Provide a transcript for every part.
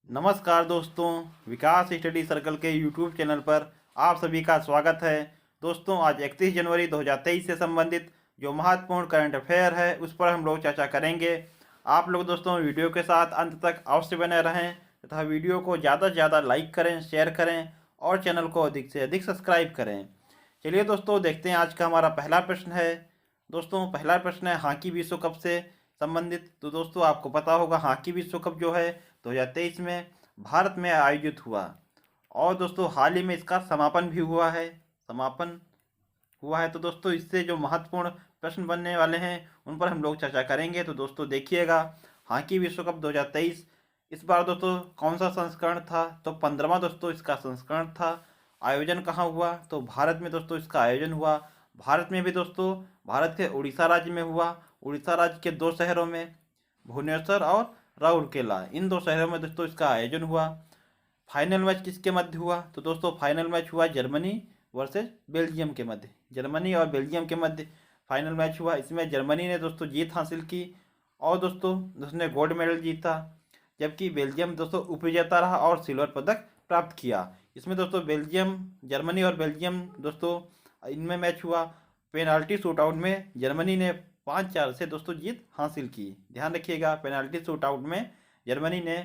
नमस्कार दोस्तों, विकास study circle के यूट्यूब चैनल पर आप सभी का स्वागत है। दोस्तों, आज 31 जनवरी 2023 से संबंधित जो महत्वपूर्ण करंट अफेयर है उस पर हम लोग चर्चा करेंगे। आप लोग दोस्तों वीडियो के साथ अंत तक अवश्य बने रहें तथा वीडियो को ज़्यादा से ज़्यादा लाइक करें, शेयर करें और चैनल को अधिक से अधिक सब्सक्राइब करें। चलिए दोस्तों, देखते हैं आज का हमारा पहला प्रश्न है। दोस्तों, पहला प्रश्न है हॉकी विश्व कप से संबंधित। तो दोस्तों, आपको पता होगा हॉकी विश्व कप जो है 2023 में भारत में आयोजित हुआ और दोस्तों हाल ही में इसका समापन भी हुआ है। तो दोस्तों, इससे जो महत्वपूर्ण प्रश्न बनने वाले हैं उन पर हम लोग चर्चा करेंगे। तो दोस्तों देखिएगा, हॉकी विश्व कप 2023 इस बार दोस्तों कौन सा संस्करण था? तो 15वां दोस्तों इसका संस्करण था। आयोजन कहाँ हुआ? तो भारत में दोस्तों इसका आयोजन हुआ। भारत में भी दोस्तों भारत के उड़ीसा राज्य में हुआ। उड़ीसा राज्य के 2 शहरों में, भुवनेश्वर और राउरकेला, इन 2 शहरों में दोस्तों इसका आयोजन हुआ। फाइनल मैच किसके मध्य हुआ? तो दोस्तों फाइनल मैच हुआ जर्मनी वर्सेस बेल्जियम के मध्य। जर्मनी और बेल्जियम के मध्य फाइनल मैच हुआ। इसमें जर्मनी ने दोस्तों जीत हासिल की और दोस्तों उसने गोल्ड मेडल जीता, जबकि बेल्जियम दोस्तों उपविजेता रहा और सिल्वर पदक प्राप्त किया। इसमें दोस्तों जर्मनी और बेल्जियम दोस्तों इनमें मैच हुआ। पेनाल्टी शूटआउट में जर्मनी ने 5-4 से दोस्तों जीत हासिल की। ध्यान रखिएगा, पेनाल्टी शूटआउट में जर्मनी ने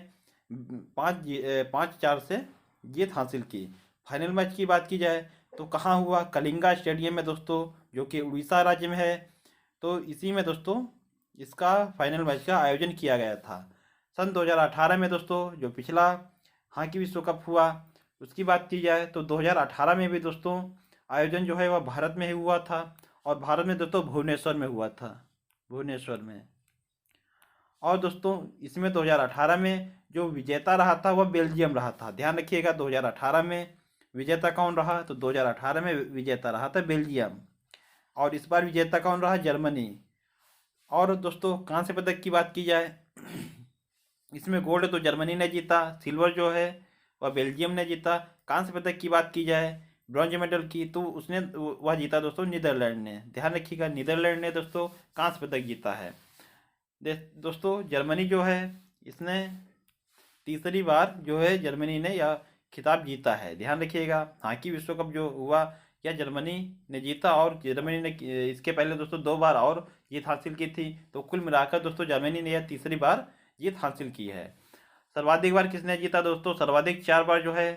5-4 से जीत हासिल की। फाइनल मैच की बात की जाए तो कहाँ हुआ? कलिंगा स्टेडियम में दोस्तों, जो कि उड़ीसा राज्य में है। तो इसी में दोस्तों इसका फाइनल मैच का आयोजन किया गया था। सन 2018 में दोस्तों जो पिछला हॉकी विश्व कप हुआ उसकी बात की जाए तो 2018 में भी दोस्तों आयोजन जो है वह भारत में ही हुआ था और भारत में दोस्तों भुवनेश्वर में हुआ था, भुवनेश्वर में। और दोस्तों इसमें 2018 में जो विजेता रहा था वह बेल्जियम रहा था। ध्यान रखिएगा, 2018 में विजेता कौन रहा? तो 2018 में विजेता रहा था बेल्जियम और इस बार विजेता कौन रहा? जर्मनी। और दोस्तों कांस्य पदक की बात की जाए इसमें गोल्ड तो जर्मनी ने जीता, सिल्वर जो है वह बेल्जियम ने जीता। कांस्य पदक की बात की जाए ब्रॉन्ज मेडल की तो उसने वह जीता दोस्तों नीदरलैंड ने। ध्यान रखिएगा, नीदरलैंड ने दोस्तों कांस्य पदक जीता है। दोस्तों जर्मनी जो है इसने तीसरी बार जो है जर्मनी ने यह खिताब जीता है। ध्यान रखिएगा, हॉकी विश्व कप जो हुआ यह जर्मनी ने जीता और जर्मनी ने इसके पहले दोस्तों 2 बार और जीत हासिल की थी। तो कुल मिलाकर दोस्तों जर्मनी ने यह तीसरी बार जीत हासिल की है। सर्वाधिक बार किसने जीता? दोस्तों सर्वाधिक 4 बार जो है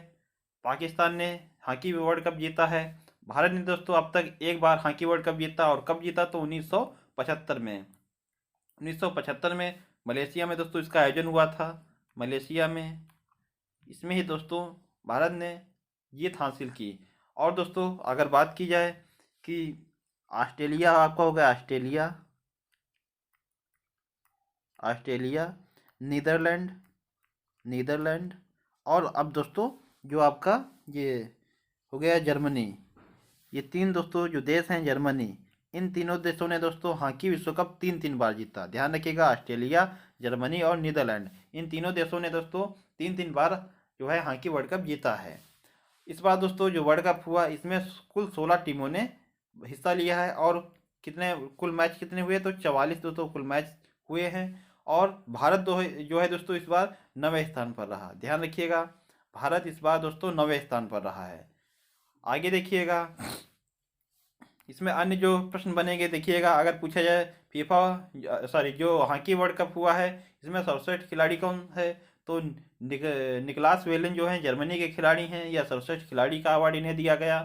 पाकिस्तान ने हॉकी वर्ल्ड कप जीता है। भारत ने दोस्तों अब तक 1 बार हॉकी वर्ल्ड कप जीता और कब जीता? तो 1975 में। 1975 में मलेशिया में दोस्तों इसका आयोजन हुआ था, मलेशिया में। इसमें ही दोस्तों भारत ने जीत हासिल की। और दोस्तों अगर बात की जाए कि ऑस्ट्रेलिया, आपका हो गया ऑस्ट्रेलिया, नीदरलैंड, और अब दोस्तों जो आपका ये हो गया जर्मनी। ये 3 दोस्तों जो देश हैं जर्मनी, इन तीनों देशों ने दोस्तों हॉकी विश्व कप 3-3 बार जीता। ध्यान रखिएगा, ऑस्ट्रेलिया, जर्मनी और नीदरलैंड, इन तीनों देशों ने दोस्तों 3-3 बार जो है हॉकी वर्ल्ड कप जीता है। इस बार दोस्तों जो वर्ल्ड कप हुआ इसमें कुल 16 टीमों ने हिस्सा लिया है और कुल मैच कितने हुए? तो 44 दोस्तों कुल मैच हुए हैं और भारत जो है दोस्तों इस बार 9वें स्थान पर रहा। ध्यान रखिएगा, भारत इस बार दोस्तों 9वें स्थान पर रहा है। आगे देखिएगा, इसमें अन्य जो प्रश्न बनेंगे देखिएगा, अगर पूछा जाए जो हॉकी वर्ल्ड कप हुआ है इसमें सर्वश्रेष्ठ खिलाड़ी कौन है? तो निकलास वेलन जो हैं जर्मनी के खिलाड़ी हैं, या सर्वश्रेष्ठ खिलाड़ी का अवार्ड इन्हें दिया गया।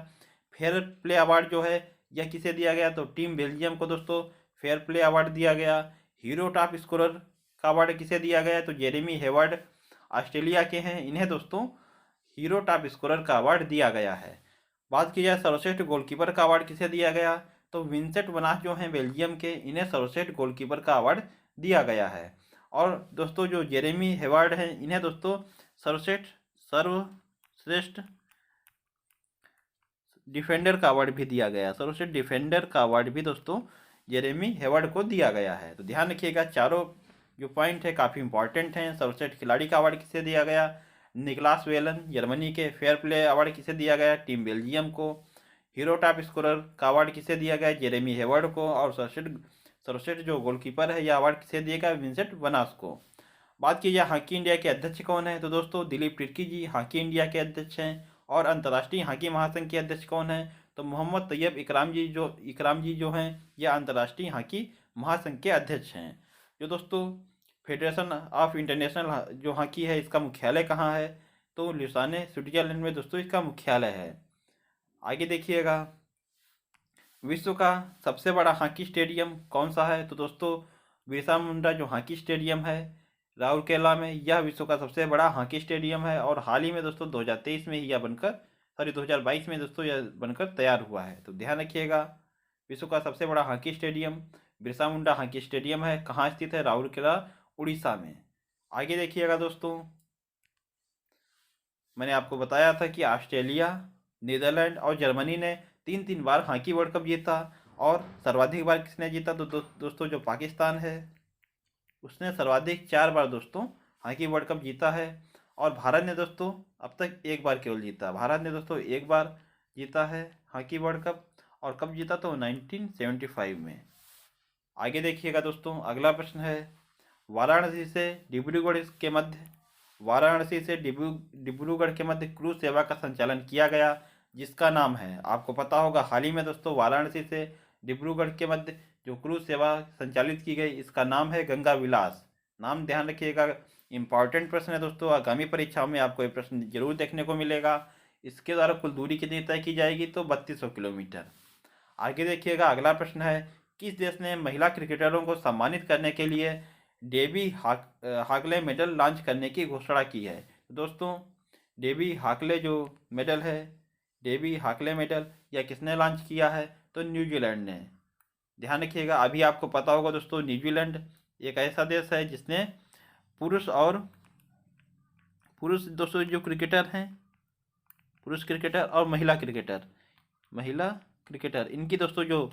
फेयर प्ले अवार्ड जो है यह किसे दिया गया? तो टीम बेल्जियम को दोस्तों फेयर प्ले अवार्ड दिया गया। हीरो टॉप स्कोरर का अवार्ड किसे दिया गया? तो जेरेमी हेवर्ड ऑस्ट्रेलिया के हैं, इन्हें दोस्तों हीरो टॉप स्कोरर का अवार्ड दिया गया है। बात की जाए सर्वश्रेष्ठ गोलकीपर का अवार्ड किसे दिया गया? तो विंसेंट वनास जो हैं बेल्जियम के, इन्हें सर्वश्रेष्ठ गोलकीपर का अवार्ड दिया गया है। और दोस्तों जो जेरेमी हेवार्ड हैं इन्हें दोस्तों सर्वश्रेष्ठ डिफेंडर का अवार्ड भी दिया गया। सर्वश्रेष्ठ डिफेंडर का अवार्ड भी दोस्तों जेरेमी हेवार्ड को दिया गया है। तो ध्यान रखिएगा, चारों जो पॉइंट है काफ़ी इंपॉर्टेंट हैं। सर्वश्रेष्ठ खिलाड़ी का अवार्ड किसे दिया गया? निकलास वेलन जर्मनी के। फेयर प्ले अवार्ड किसे दिया गया? टीम बेल्जियम को। हीरो टॉप स्कोरर का अवार्ड किसे दिया गया? जेरेमी हेवर्ड को। और सर्वश्रेष्ठ जो गोलकीपर है यह अवार्ड किसे दिया गया? विंसेंट वनास को। बात की जाए हॉकी इंडिया के अध्यक्ष कौन है, तो दोस्तों दिलीप तिर्की जी हॉकी इंडिया के अध्यक्ष हैं। और अंतर्राष्ट्रीय हॉकी महासंघ के अध्यक्ष कौन है, तो मोहम्मद तैयब इकराम जी जो हैं यह अंतर्राष्ट्रीय हॉकी महासंघ के अध्यक्ष हैं। जो दोस्तों फेडरेशन ऑफ इंटरनेशनल जो हॉकी है इसका मुख्यालय कहाँ है, तो लुसाने स्विट्जरलैंड में दोस्तों इसका मुख्यालय है। आगे देखिएगा, विश्व का सबसे बड़ा हॉकी स्टेडियम कौन सा है, तो दोस्तों बिरसा मुंडा जो हॉकी स्टेडियम है राउरकेला में, यह विश्व का सबसे बड़ा हॉकी स्टेडियम है। और हाल ही में दोस्तों 2023 में ही यह बनकर 2022 में दोस्तों यह बनकर तैयार हुआ है। तो ध्यान रखिएगा, विश्व का सबसे बड़ा hockey stadium Birsa Munda hockey stadium है। कहाँ स्थित है, राउरकेला उड़ीसा में। आगे देखिएगा दोस्तों, मैंने आपको बताया था कि ऑस्ट्रेलिया, नीदरलैंड और जर्मनी ने 3 बार हॉकी वर्ल्ड कप जीता। और सर्वाधिक बार किसने जीता, तो दोस्तों जो पाकिस्तान है उसने सर्वाधिक 4 बार दोस्तों हॉकी वर्ल्ड कप जीता है। और भारत ने दोस्तों अब तक एक बार केवल जीता। भारत ने दोस्तों एक बार जीता है हॉकी वर्ल्ड कप, और कब जीता, तो 1975 में। आगे देखिएगा दोस्तों, अगला प्रश्न है, वाराणसी से डिब्रूगढ़ के मध्य डिब्रूगढ़ के मध्य क्रूज सेवा का संचालन किया गया, जिसका नाम है, आपको पता होगा हाल ही में दोस्तों वाराणसी से डिब्रूगढ़ के मध्य जो क्रूज सेवा संचालित की गई, इसका नाम है गंगा विलास। नाम ध्यान रखिएगा, इंपॉर्टेंट प्रश्न है दोस्तों, आगामी परीक्षाओं में आपको ये प्रश्न जरूर देखने को मिलेगा। इसके द्वारा कुल दूरी कितनी तय की जाएगी, तो 3200 किलोमीटर। आगे देखिएगा, अगला प्रश्न है, किस देश ने महिला क्रिकेटरों को सम्मानित करने के लिए डेबी हाकले मेडल लॉन्च करने की घोषणा की है। दोस्तों डेबी हाकले जो मेडल है, डेबी हाकले मेडल, यह किसने लॉन्च किया है, तो न्यूजीलैंड ने। ध्यान रखिएगा, अभी आपको पता होगा दोस्तों न्यूजीलैंड एक ऐसा देश है जिसने पुरुष दोस्तों जो क्रिकेटर हैं, पुरुष क्रिकेटर और महिला क्रिकेटर इनकी दोस्तों जो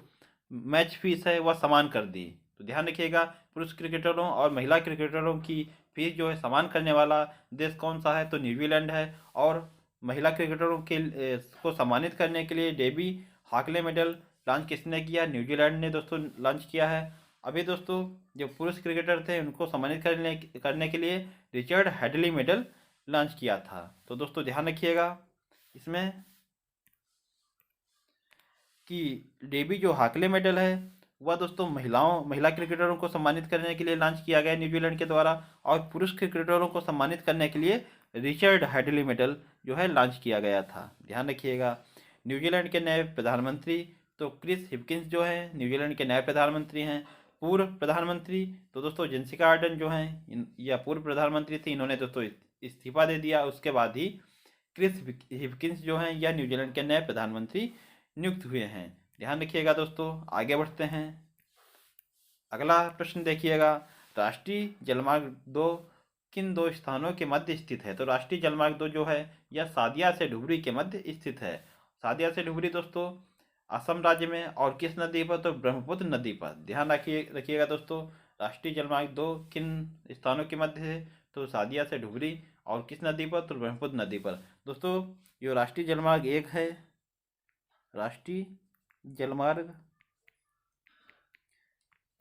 मैच फीस है वह समान कर दी। तो ध्यान रखिएगा, पुरुष क्रिकेटरों और महिला क्रिकेटरों की फीस जो है समान करने वाला देश कौन सा है, तो न्यूजीलैंड है। और महिला क्रिकेटरों के को सम्मानित करने के लिए डेबी हाकले मेडल लॉन्च किसने किया, न्यूजीलैंड ने दोस्तों लॉन्च किया है। अभी दोस्तों जो पुरुष क्रिकेटर थे उनको सम्मानित करने के लिए रिचर्ड हेडली मेडल लॉन्च किया था। तो दोस्तों ध्यान रखिएगा इसमें कि डेबी जो हाकले मेडल है वह दोस्तों महिला क्रिकेटरों को सम्मानित करने के लिए लॉन्च किया गया न्यूजीलैंड के द्वारा, और पुरुष क्रिकेटरों को सम्मानित करने के लिए रिचर्ड हेडली मेडल जो है लॉन्च किया गया था। ध्यान रखिएगा, न्यूजीलैंड के नए प्रधानमंत्री तो क्रिस हिपकिंस जो है न्यूजीलैंड के नए प्रधानमंत्री हैं। पूर्व प्रधानमंत्री तो दोस्तों जेसिका आर्डर्न जो हैं यह पूर्व प्रधानमंत्री थी, इन्होंने दोस्तों इस्तीफा दे दिया। उसके बाद ही क्रिस हिपकिंस जो हैं यह न्यूजीलैंड के नए प्रधानमंत्री नियुक्त हुए हैं। ध्यान रखिएगा दोस्तों, आगे बढ़ते हैं। अगला प्रश्न देखिएगा, राष्ट्रीय जलमार्ग 2 किन 2 स्थानों के मध्य स्थित है, तो राष्ट्रीय जलमार्ग 2 जो है यह सादिया से धुबरी के मध्य स्थित है। सादिया से धुबरी दोस्तों असम राज्य में, और किस नदी पर, तो ब्रह्मपुत्र नदी पर। ध्यान रखिएगा दोस्तों, राष्ट्रीय जलमार्ग 2 किन स्थानों के मध्य है, तो सादिया से धुबरी, और किस नदी पर, तो ब्रह्मपुत्र नदी पर। दोस्तों जो राष्ट्रीय जलमार्ग 1 है, राष्ट्रीय जलमार्ग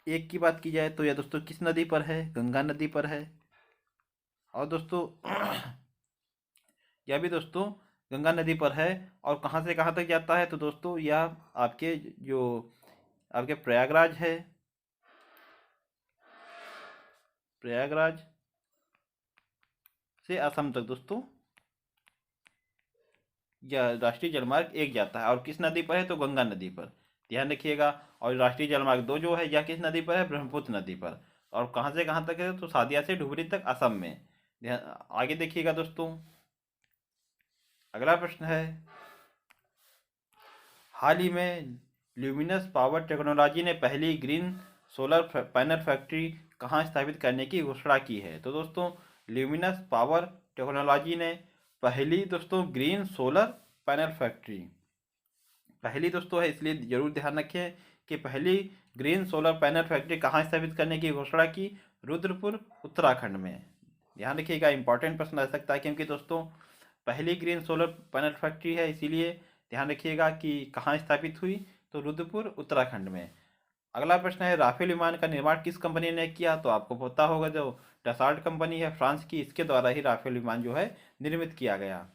1 की बात की जाए तो यह दोस्तों किस नदी पर है, गंगा नदी पर है। और दोस्तों यह भी दोस्तों गंगा नदी पर है। और कहाँ से कहाँ तक जाता है, तो दोस्तों यह आपके प्रयागराज है, प्रयागराज से असम तक दोस्तों यह राष्ट्रीय जलमार्ग 1 जाता है। और किस नदी पर है, तो गंगा नदी पर। ध्यान रखिएगा, और राष्ट्रीय जलमार्ग 2 जो है यह किस नदी पर है, ब्रह्मपुत्र नदी पर। और कहाँ से कहाँ तक है, तो सादिया से धुबरी तक असम में। आगे देखिएगा दोस्तों, अगला प्रश्न है, हाल ही में ल्यूमिनस पावर टेक्नोलॉजी ने पहली ग्रीन सोलर पैनल फैक्ट्री कहाँ स्थापित करने की घोषणा की है, तो दोस्तों ल्यूमिनस पावर टेक्नोलॉजी ने पहली दोस्तों ग्रीन सोलर पैनल फैक्ट्री, पहली दोस्तों है इसलिए जरूर ध्यान रखें कि पहली ग्रीन सोलर पैनल फैक्ट्री कहाँ स्थापित करने की घोषणा की, रुद्रपुर उत्तराखंड में। ध्यान रखिएगा, इंपॉर्टेंट प्रश्न आ सकता है क्योंकि दोस्तों पहली ग्रीन सोलर पैनल फैक्ट्री है, इसीलिए ध्यान रखिएगा कि कहाँ स्थापित हुई, तो रुद्रपुर उत्तराखंड में। अगला प्रश्न है, राफेल विमान का निर्माण किस कंपनी ने किया? तो आपको पता होगा, जो डसाल्ट कंपनी है फ्रांस की, इसके द्वारा ही राफेल विमान जो है निर्मित किया गया।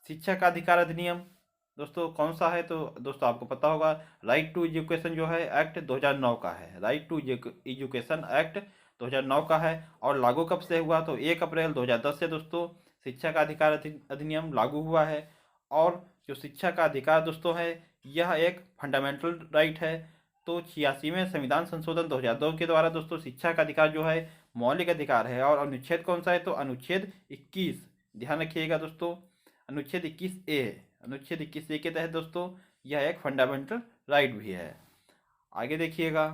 शिक्षा का अधिकार अधिनियम दोस्तों कौन सा है? तो दोस्तों आपको पता होगा, राइट टू एजुकेशन जो है एक्ट 2009 का है। राइट टू एजुकेशन एक्ट 2009 का है। और लागू कब से हुआ? तो 1 अप्रैल 2010 से दोस्तों शिक्षा का अधिकार अधिनियम लागू हुआ है। और जो शिक्षा का अधिकार दोस्तों है, यह एक फंडामेंटल राइट है। तो 86वें संविधान संशोधन 2002 के द्वारा दोस्तों शिक्षा का अधिकार जो है मौलिक अधिकार है। और अनुच्छेद कौन सा है? तो अनुच्छेद 21, ध्यान रखिएगा दोस्तों, अनुच्छेद 21A है। अनुच्छेद 21A के तहत दोस्तों यह एक फंडामेंटल राइट भी है। आगे देखिएगा,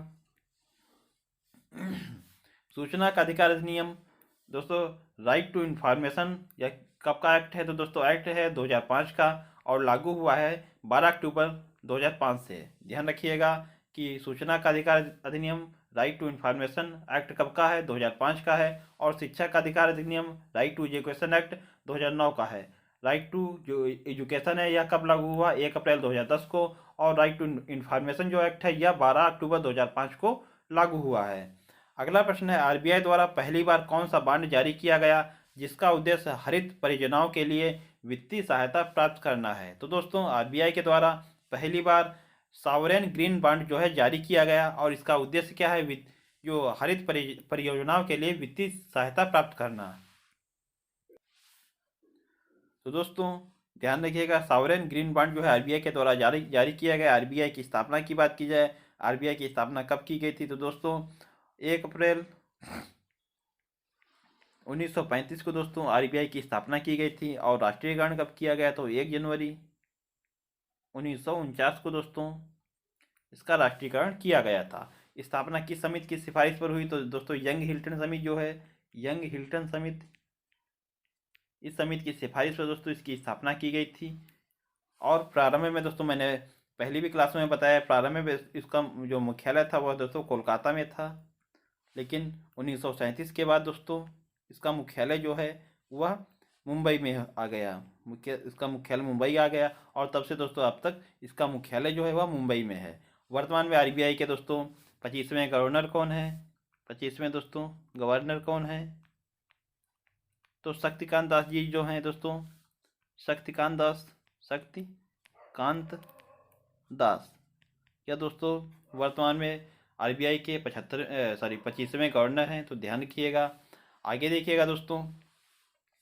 सूचना का अधिकार अधिनियम दोस्तों, राइट टू इंफॉर्मेशन, यह कब का एक्ट है? तो दोस्तों एक्ट है 2005 का, और लागू हुआ है 12 अक्टूबर 2005 से। ध्यान रखिएगा कि सूचना का अधिकार अधिनियम राइट टू इंफॉर्मेशन एक्ट कब का है? 2005 का है। और शिक्षा का अधिकार अधिनियम राइट टू एजुकेशन एक्ट 2009 का है। राइट टू जो एजुकेशन है, यह कब लागू हुआ? 1 अप्रैल 2010 को। और राइट टू इंफॉर्मेशन जो एक्ट है, यह 12 अक्टूबर 2005 को लागू हुआ है। अगला प्रश्न है, आरबीआई द्वारा पहली बार कौन सा बांड जारी किया गया जिसका उद्देश्य हरित परियोजनाओं के लिए वित्तीय सहायता प्राप्त करना है? तो दोस्तों आरबीआई के द्वारा पहली बार सॉवरेन ग्रीन बॉन्ड जो है जारी किया गया, और इसका उद्देश्य क्या है? जो हरित परियोजनाओं के लिए वित्तीय सहायता प्राप्त करना। तो दोस्तों ध्यान रखिएगा, सॉवरेन ग्रीन बॉन्ड जो है आरबीआई के द्वारा जारी किया गया। आरबीआई की स्थापना की बात की जाए, आरबीआई की स्थापना कब की गई थी? तो दोस्तों 1 अप्रैल 1935 को दोस्तों आरबीआई की स्थापना की गई थी। और राष्ट्रीयकरण कब किया गया? तो 1 जनवरी 1949 को दोस्तों इसका राष्ट्रीयकरण किया गया था। स्थापना किस समिति की सिफारिश पर हुई? तो दोस्तों यंग हिल्टन समिति जो है, यंग हिल्टन समिति, इस समिति की सिफारिश पर दोस्तों इसकी स्थापना की गई थी। और प्रारंभ में दोस्तों मैंने पहली भी क्लास में बताया, प्रारंभ में इसका जो मुख्यालय था वह दोस्तों कोलकाता में था। लेकिन 1937 के बाद दोस्तों इसका मुख्यालय जो है वह मुंबई में आ गया। इसका मुख्यालय मुंबई आ गया, और तब से दोस्तों अब तक इसका मुख्यालय जो है वह मुंबई में है। वर्तमान में आरबीआई के दोस्तों 25वें गवर्नर कौन है? 25वें दोस्तों गवर्नर कौन है? तो शक्तिकांत दास जी जो हैं दोस्तों, शक्तिकांत दास, यह दोस्तों वर्तमान में आरबीआई के 25वें गवर्नर हैं। तो ध्यान रखिएगा। आगे देखिएगा दोस्तों,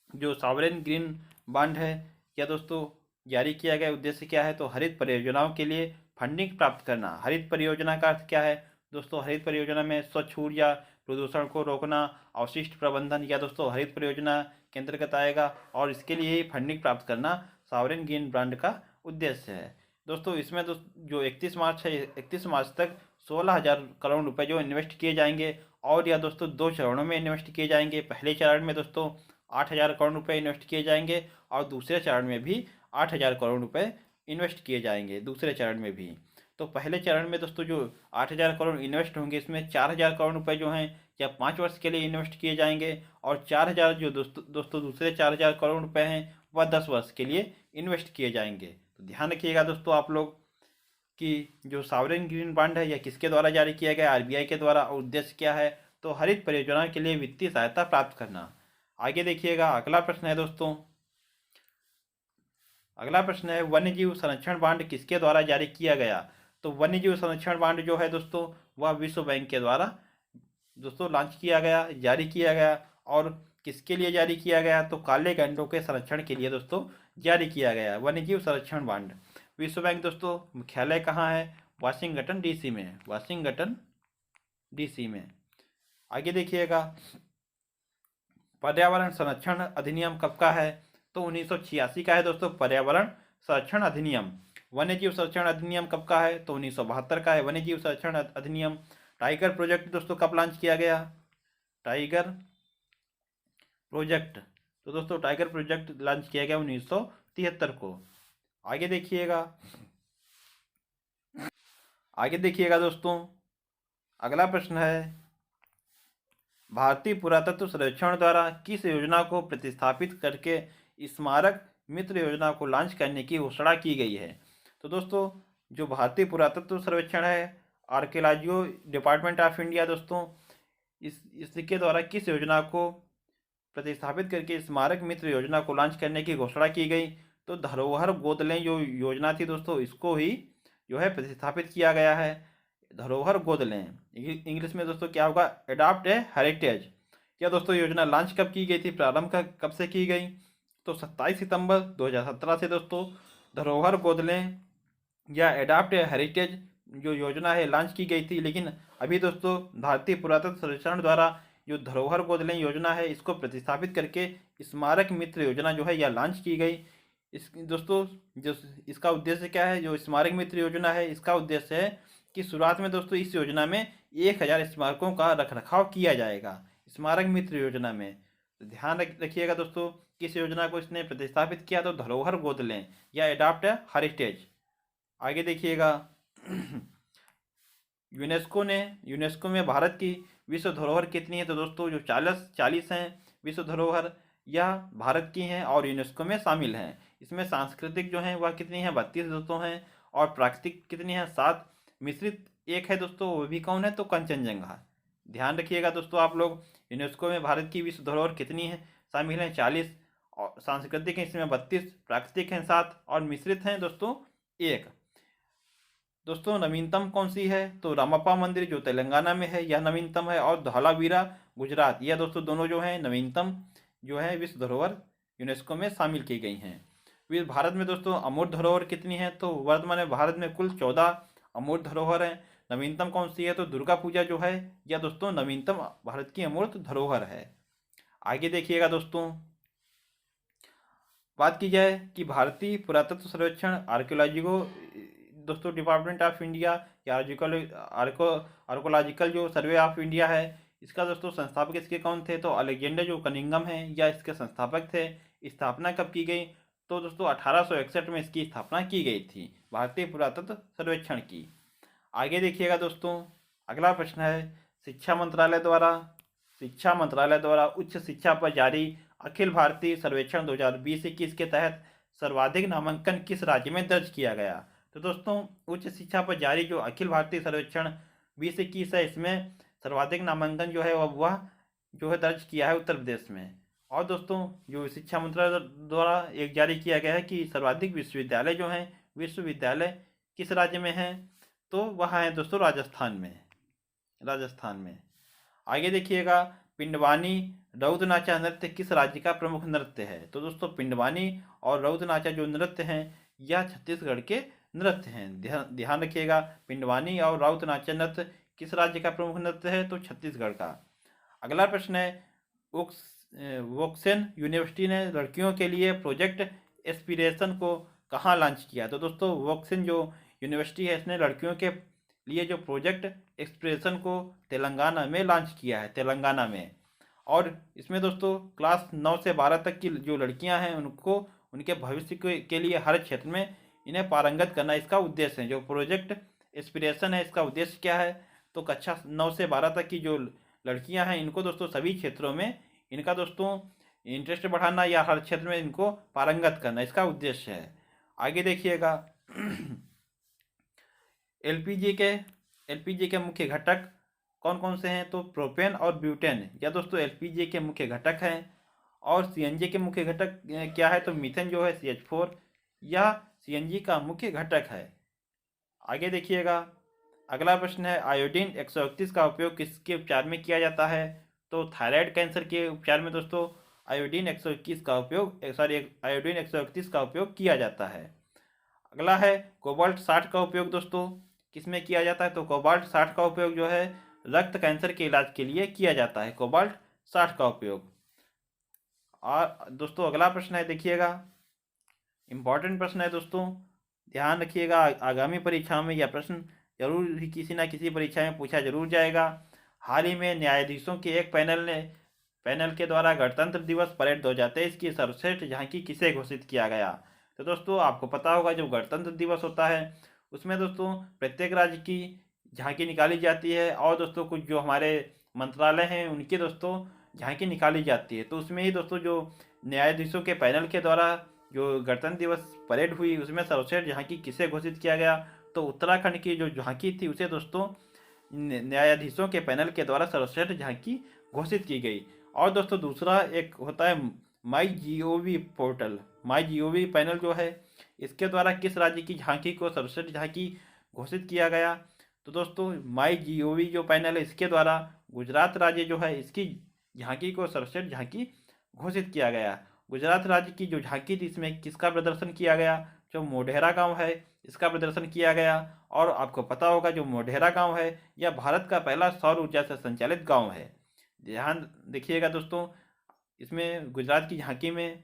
जो सॉवरेन ग्रीन बॉन्ड है, यह दोस्तों जारी किया गया उद्देश्य क्या है? तो हरित परियोजनाओं के लिए फंडिंग प्राप्त करना। हरित परियोजना का अर्थ क्या है दोस्तों? हरित परियोजना में स्वच्छ ऊर्जा, प्रदूषण को रोकना, अवशिष्ट प्रबंधन, या दोस्तों हरित परियोजना के अंतर्गत आएगा। और इसके लिए ही फंडिंग प्राप्त करना सॉवरेन ग्रीन बॉन्ड का उद्देश्य है। दोस्तों इसमें जो 31 मार्च है, 31 मार्च तक 16,000 करोड़ रुपए जो इन्वेस्ट किए जाएंगे। और यह दोस्तों 2 चरणों में इन्वेस्ट किए जाएंगे। पहले चरण में दोस्तों 8,000 करोड़ रुपए इन्वेस्ट किए जाएंगे, और दूसरे चरण में भी 8,000 करोड़ रुपए इन्वेस्ट किए जाएंगे, दूसरे चरण में भी। तो पहले चरण में दोस्तों जो 8,000 करोड़ इन्वेस्ट होंगे, इसमें 4,000 करोड़ रुपए जो हैं या 5 वर्ष के लिए इन्वेस्ट किए जाएंगे। और 4,000 जो दोस्तों दूसरे 4,000 करोड़ रुपए हैं वह 10 वर्ष के लिए इन्वेस्ट किए जाएंगे। तो ध्यान रखिएगा दोस्तों आप लोग कि जो सॉवरेन ग्रीन बॉन्ड है यह किसके द्वारा जारी किया गया? आरबीआई के द्वारा। और उद्देश्य क्या है? तो हरित परियोजना के लिए वित्तीय सहायता प्राप्त करना। आगे देखिएगा, अगला प्रश्न है दोस्तों, अगला प्रश्न है, वन्यजीव संरक्षण बॉन्ड किसके द्वारा जारी किया गया? तो वन्यजीव संरक्षण बॉन्ड जो है दोस्तों वह विश्व बैंक के द्वारा दोस्तों लॉन्च किया गया, जारी किया गया। और किसके लिए जारी किया गया? तो काले गैंडों के संरक्षण के लिए दोस्तों जारी किया गया वन्यजीव संरक्षण बॉन्ड। विश्व बैंक दोस्तों मुख्यालय कहाँ है? वाशिंगटन डीसी में, वाशिंगटन डीसी में। आगे देखिएगा, पर्यावरण संरक्षण अधिनियम कब का है? तो 1986 का है दोस्तों पर्यावरण संरक्षण अधिनियम। वन्यजीव संरक्षण अधिनियम कब का है? तो 1972 का है वन्यजीव संरक्षण अधिनियम। टाइगर प्रोजेक्ट दोस्तों कब लॉन्च किया गया? टाइगर प्रोजेक्ट, तो दोस्तों टाइगर प्रोजेक्ट लॉन्च किया गया 1973 को। आगे देखिएगा, आगे देखिएगा दोस्तों, अगला प्रश्न है, भारतीय पुरातत्व सर्वेक्षण द्वारा किस योजना को प्रतिस्थापित करके स्मारक मित्र योजना को लॉन्च करने की घोषणा की गई है? तो दोस्तों जो भारतीय पुरातत्व सर्वेक्षण है आर्कियोलॉजियो डिपार्टमेंट ऑफ इंडिया दोस्तों इसके द्वारा किस योजना को प्रतिस्थापित करके स्मारक मित्र योजना को लॉन्च करने की घोषणा की गई? तो धरोहर गोद लें जो योजना थी दोस्तों, इसको ही जो है प्रतिस्थापित किया गया है। धरोहर गोद लें इंग्लिश में दोस्तों क्या होगा? Adopt a heritage. यह दोस्तों योजना लॉन्च कब की गई थी, प्रारंभ कब से की गई? तो 27 सितंबर 2017 से दोस्तों धरोहर गोद लें या एडॉप्ट ए हेरिटेज जो योजना है लॉन्च की गई थी। लेकिन अभी दोस्तों भारतीय पुरातत्व सर्वेक्षण द्वारा जो धरोहर गोद लें योजना है इसको प्रतिस्थापित करके स्मारक मित्र योजना जो है यह लॉन्च की गई। इस दोस्तों जो इसका उद्देश्य क्या है? जो स्मारक मित्र योजना है इसका उद्देश्य है कि शुरुआत में दोस्तों इस योजना में 1000 स्मारकों का रखरखाव किया जाएगा स्मारक मित्र योजना में। तो ध्यान रखिएगा दोस्तों, किस योजना को इसने प्रतिस्थापित किया? तो धरोहर गोद लें या एडॉप्ट हेरिटेज। आगे देखिएगा यूनेस्को में भारत की विश्व धरोहर कितनी है? तो दोस्तों जो 40 हैं विश्व धरोहर यह भारत की हैं और यूनेस्को में शामिल हैं। इसमें सांस्कृतिक जो हैं वह कितनी है? 32 दोस्तों हैं। और प्राकृतिक कितनी है? 7। मिश्रित एक है दोस्तों, वो भी कौन है? तो कंचनजंगा। ध्यान रखिएगा दोस्तों आप लोग, यूनेस्को में भारत की विश्व धरोहर कितनी है? शामिल हैं 40, और सांस्कृतिक हैं इसमें 32, प्राकृतिक हैं 7 और मिश्रित हैं दोस्तों 1। दोस्तों नवीनतम कौन सी है? तो रामप्पा मंदिर जो तेलंगाना में है यह नवीनतम है, और धौलावीरा गुजरात, यह दोस्तों दोनों जो हैं नवीनतम जो है विश्व धरोहर यूनेस्को में शामिल की गई हैं। फिर भारत में दोस्तों अमूर्त धरोहर कितनी है? तो वर्तमान में भारत में कुल 14 अमूर्त धरोहर हैं। नवीनतम कौन सी है? तो दुर्गा पूजा जो है यह दोस्तों नवीनतम भारत की अमूर्त धरोहर है। आगे देखिएगा दोस्तों, बात की जाए कि भारतीय पुरातत्व सर्वेक्षण आर्कियोलॉजिको दोस्तों डिपार्टमेंट ऑफ इंडिया या आर्कोलॉजिकल जो सर्वे ऑफ इंडिया है इसका दोस्तों संस्थापक इसके कौन थे? तो अलेक्जेंडर जो कनिंघम है या इसके संस्थापक थे। स्थापना कब की गई? तो दोस्तों 1861 में इसकी स्थापना की गई थी भारतीय पुरातत्व सर्वेक्षण की। आगे देखिएगा दोस्तों, अगला प्रश्न है शिक्षा मंत्रालय द्वारा उच्च शिक्षा पर जारी अखिल भारतीय सर्वेक्षण 2020-21 के तहत सर्वाधिक नामांकन किस राज्य में दर्ज किया गया? तो दोस्तों उच्च शिक्षा पर जारी जो अखिल भारतीय सर्वेक्षण 2021 है इसमें सर्वाधिक नामांकन जो है वह जो है दर्ज किया है उत्तर प्रदेश में। और दोस्तों जो शिक्षा मंत्रालय द्वारा एक जारी किया गया है कि सर्वाधिक विश्वविद्यालय जो हैं विश्वविद्यालय किस राज्य में हैं? तो वह है दोस्तों राजस्थान में। आगे देखिएगा, पिंडवानी रौद नाचा नृत्य किस राज्य का प्रमुख नृत्य है? तो दोस्तों पिंडवानी और रौद नाचा जो नृत्य हैं यह छत्तीसगढ़ के नृत्य हैं। ध्यान रखिएगा, पिंडवानी और राउत नाचा नृत्य किस राज्य का प्रमुख नृत्य है? तो छत्तीसगढ़ का। अगला प्रश्न है वोक्सेन यूनिवर्सिटी ने लड़कियों के लिए प्रोजेक्ट एस्पिरेशन को कहाँ लॉन्च किया? तो दोस्तों वोक्सेन जो यूनिवर्सिटी है इसने लड़कियों के लिए जो प्रोजेक्ट एक्सप्रेशन को तेलंगाना में लॉन्च किया है, तेलंगाना में। और इसमें दोस्तों क्लास 9 से 12 तक की जो लड़कियां हैं उनको उनके भविष्य के लिए हर क्षेत्र में इन्हें पारंगत करना इसका उद्देश्य है। जो प्रोजेक्ट एस्पिरेशन है इसका उद्देश्य क्या है? तो कक्षा 9 से 12 तक की जो लड़कियां हैं इनको दोस्तों सभी क्षेत्रों में इनका दोस्तों इंटरेस्ट बढ़ाना या हर क्षेत्र में इनको पारंगत करना इसका उद्देश्य है। आगे देखिएगा एलपीजी के मुख्य घटक कौन कौन से हैं? तो प्रोपेन और ब्यूटेन या दोस्तों एलपीजी के मुख्य घटक हैं। और सीएनजी के मुख्य घटक क्या है? तो मीथेन जो है CH4 या सीएनजी का मुख्य घटक है। आगे देखिएगा, अगला प्रश्न है आयोडीन 131 का उपयोग किसके उपचार में किया जाता है? तो थायराइड कैंसर के उपचार में दोस्तों आयोडीन 131 का उपयोग किया जाता है। अगला है कोबाल्ट 60 का उपयोग दोस्तों किसमें किया जाता है? तो कोबाल्ट 60 का उपयोग जो है रक्त कैंसर के इलाज के लिए किया जाता है, कोबाल्ट 60 का उपयोग। और दोस्तों अगला प्रश्न है, देखिएगा इम्पॉर्टेंट प्रश्न है दोस्तों, ध्यान रखिएगा, आगामी परीक्षाओं में यह प्रश्न जरूर ही किसी ना किसी परीक्षा में पूछा जरूर जाएगा। हाल ही में न्यायाधीशों के एक पैनल के द्वारा गणतंत्र दिवस परेड 2023 की सर्वश्रेष्ठ झांकी किसे घोषित किया गया? तो दोस्तों आपको पता होगा जो गणतंत्र दिवस होता है उसमें दोस्तों प्रत्येक राज्य की झांकी निकाली जाती है और दोस्तों कुछ जो हमारे मंत्रालय हैं उनकी दोस्तों झांकी निकाली जाती है। तो उसमें ही दोस्तों जो न्यायाधीशों के पैनल के द्वारा जो गणतंत्र दिवस परेड हुई उसमें सर्वश्रेष्ठ झांकी किसे घोषित किया गया? तो उत्तराखंड की जो झांकी थी उसे दोस्तों न्यायाधीशों के पैनल के द्वारा सर्वश्रेष्ठ झांकी घोषित की गई। और दोस्तों दूसरा एक होता है माई जीओवी पोर्टल। माई जीओवी पैनल जो है इसके द्वारा किस राज्य की झांकी को सर्वश्रेष्ठ झांकी घोषित किया गया? तो दोस्तों माई जीओवी जो पैनल है इसके द्वारा गुजरात राज्य जो है इसकी झांकी को सर्वश्रेष्ठ झांकी घोषित किया गया। गुजरात राज्य की जो झांकी थी इसमें किसका प्रदर्शन किया गया? जो मोढेरा गांव है इसका प्रदर्शन किया गया। और आपको पता होगा जो मोढेरा गांव है यह भारत का पहला सौर ऊर्जा से संचालित गांव है। ध्यान देखिएगा दोस्तों, इसमें गुजरात की झांकी में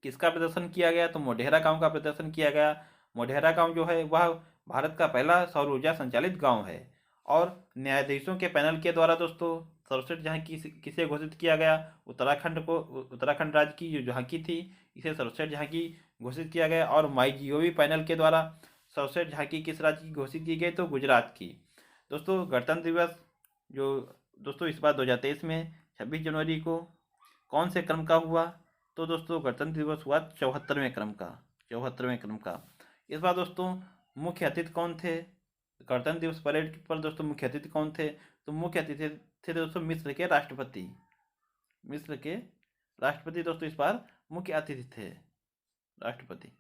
किसका प्रदर्शन किया गया? तो मोढेरा गांव का प्रदर्शन किया गया। मोढेरा गांव जो है वह भारत का पहला सौर ऊर्जा संचालित गांव है। और न्यायाधीशों के पैनल के द्वारा दोस्तों सर्वश्रेष्ठ झांकी किसे घोषित किया गया? उत्तराखंड राज्य की जो झांकी थी इसे सर्वश्रेष्ठ झांकी घोषित किया गया। और माई जीओवी पैनल के द्वारा सर्वश्रेष्ठ झांकी किस राज्य की घोषित की गई? तो गुजरात की। दोस्तों गणतंत्र दिवस जो दोस्तों इस बार 2023 में 26 जनवरी को कौन से क्रम का हुआ? तो दोस्तों गणतंत्र दिवस हुआ 74वें क्रम का। इस बार दोस्तों मुख्य अतिथि कौन थे? गणतंत्र दिवस परेड पर दोस्तों मुख्य अतिथि कौन थे? तो मुख्य अतिथि थे दोस्तों मिस्र के राष्ट्रपति। दोस्तों इस बार मुख्य अतिथि थे राष्ट्रपति।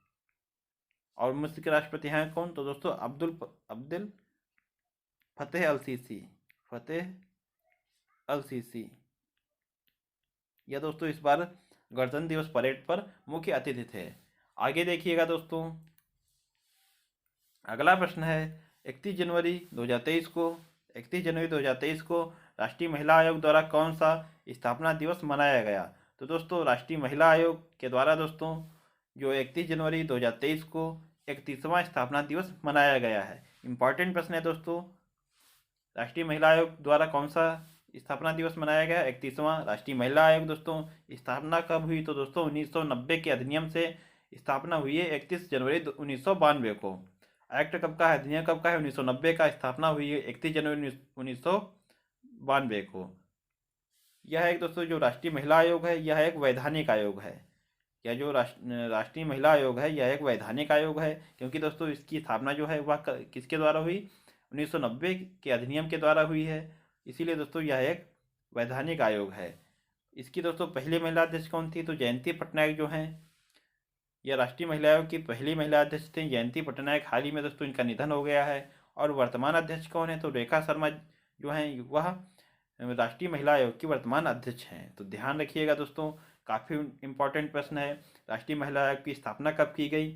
और मिस्र के राष्ट्रपति हैं कौन? तो दोस्तों अब्दुल फतेह अल सीसी। यह दोस्तों इस बार गणतंत्र दिवस परेड पर मुख्य अतिथि थे। आगे देखिएगा दोस्तों, अगला प्रश्न है 31 जनवरी 2023 को राष्ट्रीय महिला आयोग द्वारा कौन सा स्थापना दिवस मनाया गया? तो दोस्तों राष्ट्रीय महिला आयोग के द्वारा दोस्तों जो 31 जनवरी 2023 को 31वां स्थापना दिवस मनाया गया है। इंपॉर्टेंट प्रश्न है दोस्तों, राष्ट्रीय महिला आयोग द्वारा कौन सा स्थापना दिवस मनाया गया? 31वां। राष्ट्रीय महिला आयोग दोस्तों स्थापना कब हुई? तो दोस्तों 1990 के अधिनियम से स्थापना हुई है 31 जनवरी 1992 को। एक्ट कब का है? अधिनियम कब का है? 1990 का। स्थापना हुई है 31 जनवरी 1992 को। यह एक दोस्तों जो राष्ट्रीय महिला आयोग है यह एक वैधानिक आयोग है। यह जो राष्ट्रीय महिला आयोग है यह एक वैधानिक आयोग है, क्योंकि दोस्तों इसकी स्थापना जो है वह किसके द्वारा हुई? 1990 के अधिनियम के द्वारा हुई है। इसीलिए दोस्तों यह एक वैधानिक आयोग है। इसकी दोस्तों पहली महिला अध्यक्ष कौन थी? तो जयंती पटनायक जो हैं यह राष्ट्रीय महिला आयोग की पहली महिला अध्यक्ष थी जयंती पटनायक। हाल ही में दोस्तों इनका निधन हो गया है। और वर्तमान अध्यक्ष कौन है? तो रेखा शर्मा जो हैं वह राष्ट्रीय महिला आयोग की वर्तमान अध्यक्ष हैं। तो ध्यान रखिएगा दोस्तों, काफ़ी इंपॉर्टेंट प्रश्न है। राष्ट्रीय महिला आयोग की स्थापना कब की गई?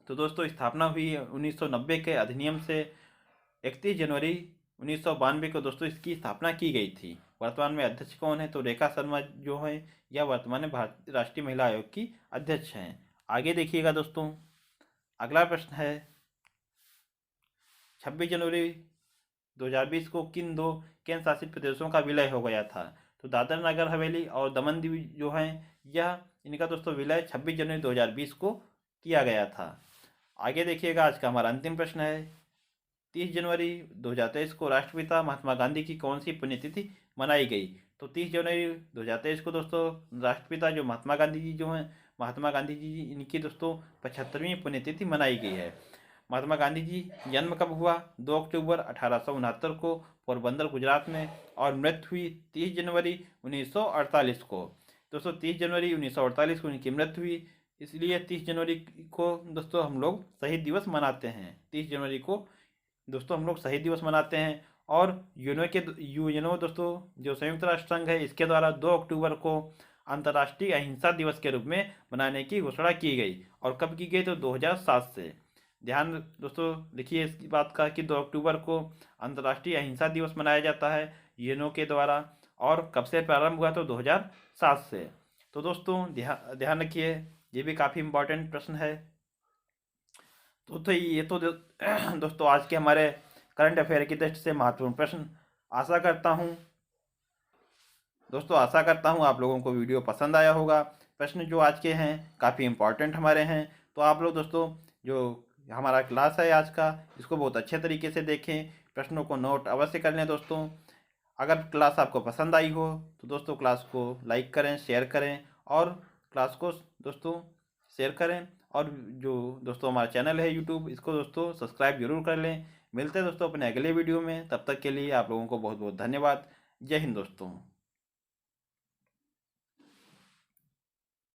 तो दोस्तों स्थापना हुई 1990 के अधिनियम से 31 जनवरी 1992 को दोस्तों इसकी स्थापना की गई थी। वर्तमान में अध्यक्ष कौन है? तो रेखा शर्मा जो है यह वर्तमान में भारतीय राष्ट्रीय महिला आयोग की अध्यक्ष हैं। आगे देखिएगा दोस्तों, अगला प्रश्न है 26 जनवरी 2020 को किन दो केंद्र शासित प्रदेशों का विलय हो गया था? तो दादर नगर हवेली और दमन दीव जो हैं यह इनका दोस्तों विलय 26 जनवरी 2020 को किया गया था। आगे देखिएगा, आज का हमारा अंतिम प्रश्न है 30 जनवरी 2023 को राष्ट्रपिता महात्मा गांधी की कौन सी पुण्यतिथि मनाई गई? तो 30 जनवरी 2023 को दोस्तों राष्ट्रपिता जो महात्मा गांधी जी जो हैं इनकी दोस्तों 75वीं पुण्यतिथि मनाई गई है। महात्मा गांधी जी जन्म कब हुआ? 2 अक्टूबर 1869 को पोरबंदर गुजरात में। और मृत्यु हुई 30 जनवरी 1948 को। दोस्तों 30 जनवरी 1948 को इनकी मृत्यु हुई, इसलिए 30 जनवरी को दोस्तों हम लोग शहीद दिवस मनाते हैं। 30 जनवरी को दोस्तों हम लोग शहीद दिवस मनाते हैं। और यूएनओ दोस्तों जो संयुक्त राष्ट्र संघ है इसके द्वारा 2 अक्टूबर को अंतर्राष्ट्रीय अहिंसा दिवस के रूप में मनाने की घोषणा की गई। और कब की गई? तो 2007 से। ध्यान दोस्तों लिखिए इस बात का कि 2 अक्टूबर को अंतर्राष्ट्रीय अहिंसा दिवस मनाया जाता है यूएनओ के द्वारा। और कब से प्रारंभ हुआ? तो 2007 से। तो दोस्तों ध्यान रखिए, ये भी काफ़ी इम्पोर्टेंट प्रश्न है। तो ये तो दोस्तों आज के हमारे करंट अफेयर की दृष्टि से महत्वपूर्ण प्रश्न। आशा करता हूँ आप लोगों को वीडियो पसंद आया होगा। प्रश्न जो आज के हैं काफ़ी इम्पोर्टेंट हमारे हैं। तो आप लोग दोस्तों जो हमारा क्लास है आज का इसको बहुत अच्छे तरीके से देखें, प्रश्नों को नोट अवश्य कर लें दोस्तों। अगर क्लास आपको पसंद आई हो तो दोस्तों क्लास को लाइक करें, शेयर करें और क्लास को दोस्तों शेयर करें और जो दोस्तों हमारा चैनल है यूट्यूब, इसको दोस्तों सब्सक्राइब जरूर कर लें। मिलते हैं दोस्तों अपने अगले वीडियो में, तब तक के लिए आप लोगों को बहुत बहुत धन्यवाद। जय हिंद दोस्तों।